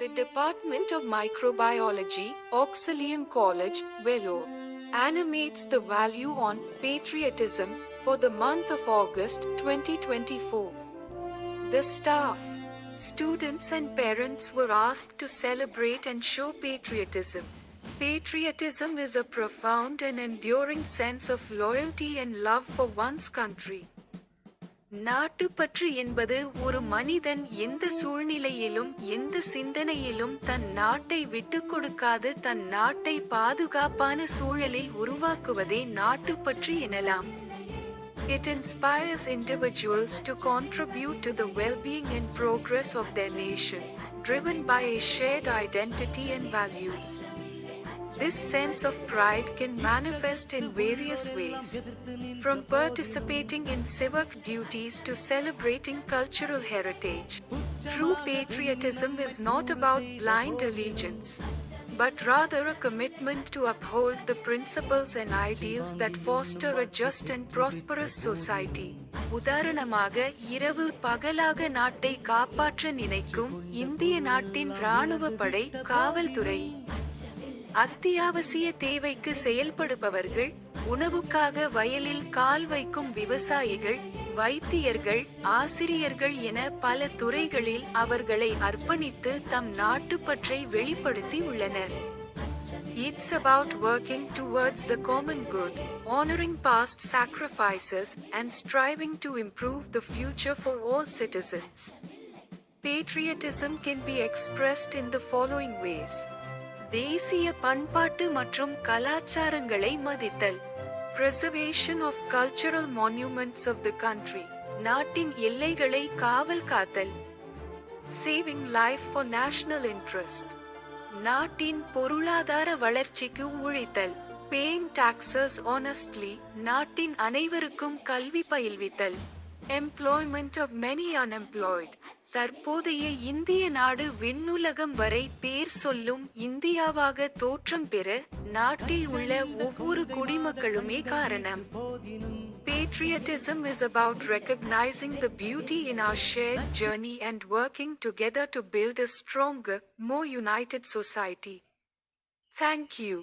The Department of Microbiology, Auxilium College, Vellore, animates the value on patriotism for the month of August 2024. The staff, students and parents were asked to celebrate and show patriotism. Patriotism is a profound and enduring sense of loyalty and love for one's country. நாட்டுப்பற்று என்பது ஒரு மனிதன் எந்த சூழ்நிலையிலும் எந்த சிந்தனையிலும் தன் நாட்டை விட்டுக் கொடுக்காது தன் நாட்டை பாதுகாப்பான சூழலில் உருவாக்குவதே நாட்டுப்பற்று எனலாம். It inspires individuals to contribute to the well-being and progress of their nation, driven by a shared identity and values. This sense of pride can manifest in various ways, from participating in civic duties to celebrating cultural heritage. True patriotism is not about blind allegiance, but rather a commitment to uphold the principles and ideals that foster a just and prosperous society. உதாரணமாக, இரவு பகலாக நாட்டை காப்பாற்ற நினைக்கும் இந்திய நாட்டின் இராணுவ படை, காவல்துறை, அத்தியாவசிய தேவைக்கு செயல்படுபவர்கள், உணவுக்காக வயலில் கால் வைக்கும் விவசாயிகள், வைத்தியர்கள், ஆசிரியர்கள் என பல துறைகளில் அவர்களை அர்ப்பணித்து தம் நாட்டுப்பற்றை வெளிப்படுத்தி உள்ளனர். It's about working towards the common good, honoring past sacrifices, and striving to improve the future for all citizens. Patriotism can be expressed in the following ways. தேசிய பண்பாட்டு மற்றும் கலாச்சாரங்களை மதித்தல். Preservation of cultural monuments of the country. நாட்டின் எல்லைகளை காவல் காத்தல். Saving life for national interest. நாட்டின் பொருளாதார வளர்ச்சிக்கு உழைத்தல். Paying taxes honestly. நாட்டின் அனைவருக்கும் கல்வி பயில்வித்தல். Employment of many unemployed. தற்போதைய இந்திய நாடு விண்ணுலகம் வரை பேர் சொல்லும் இந்தியாவாக தோற்றம் பெற நாட்டில் உள்ள ஒவ்வொரு குடிமக்களுமே காரணம். Patriotism is about recognizing the beauty in our shared journey and working together to build a stronger, more united society. Thank you.